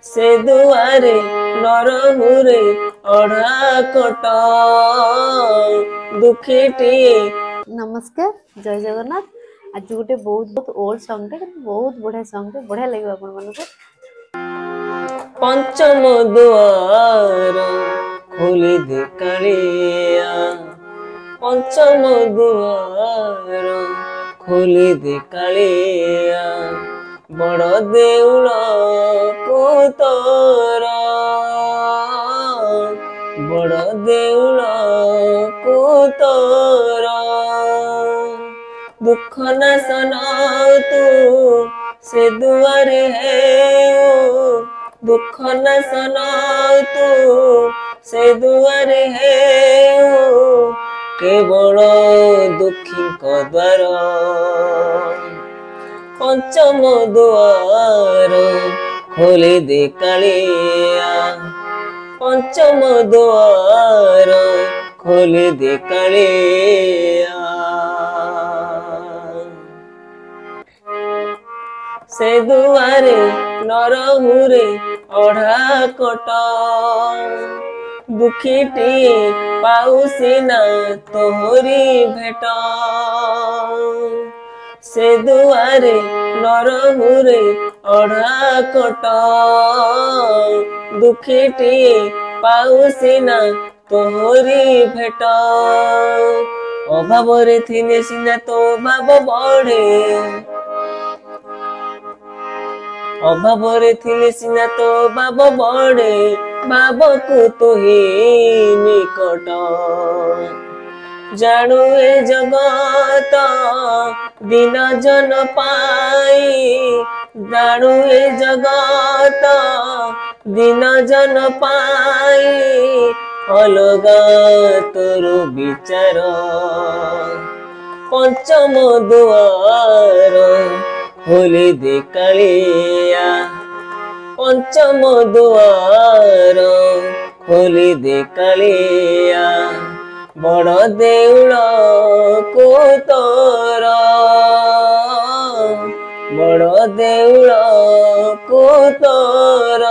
से दुआरे नरहुरे अढ़ा कट दुखीटी। नमस्कार, जय जगन्नाथ। आज गोटे बहुत बहुत ओल्ड सॉन्ग टे बहुत बढ़िया सॉन्ग टे बढ़िया लगे आपण मानको। पंचम दुआर खोली दे कालिया, पंचम दुआर खोली दे कालिया, बड़ देउल को तोर, बड़ देउल को तोर, दुख नाशन तू से दुआरे है, दुख नाशन तू से दुआरे है, केवल दुखी को द्वार। पंचम दुआर खोली दे कालिया, पंचम दुआर खोली दे कालिया, से दुआरे नरहुरे अढ़ा कट दुखीटी पाउसिना तोहरी भेट, से दुआरे नरहुरे अढ़ा कट दुखीटी पाउसिना तोहरी भेट, अभाव रे थिने सिना तो भाव बढ़े, अभाव रे थिले सिना तो भाव बढ़े, भाव को तो ही निकट, जानू ए जगत दिन जन पाई, जानू ए जगत दिन जन पाई, अलगा तोर विचार। पंचम दुआर खोली दे कालिया, पंचम दुआर खोली दे कालिया, बड़ देउल को तोर, बड़ देउल को तोर।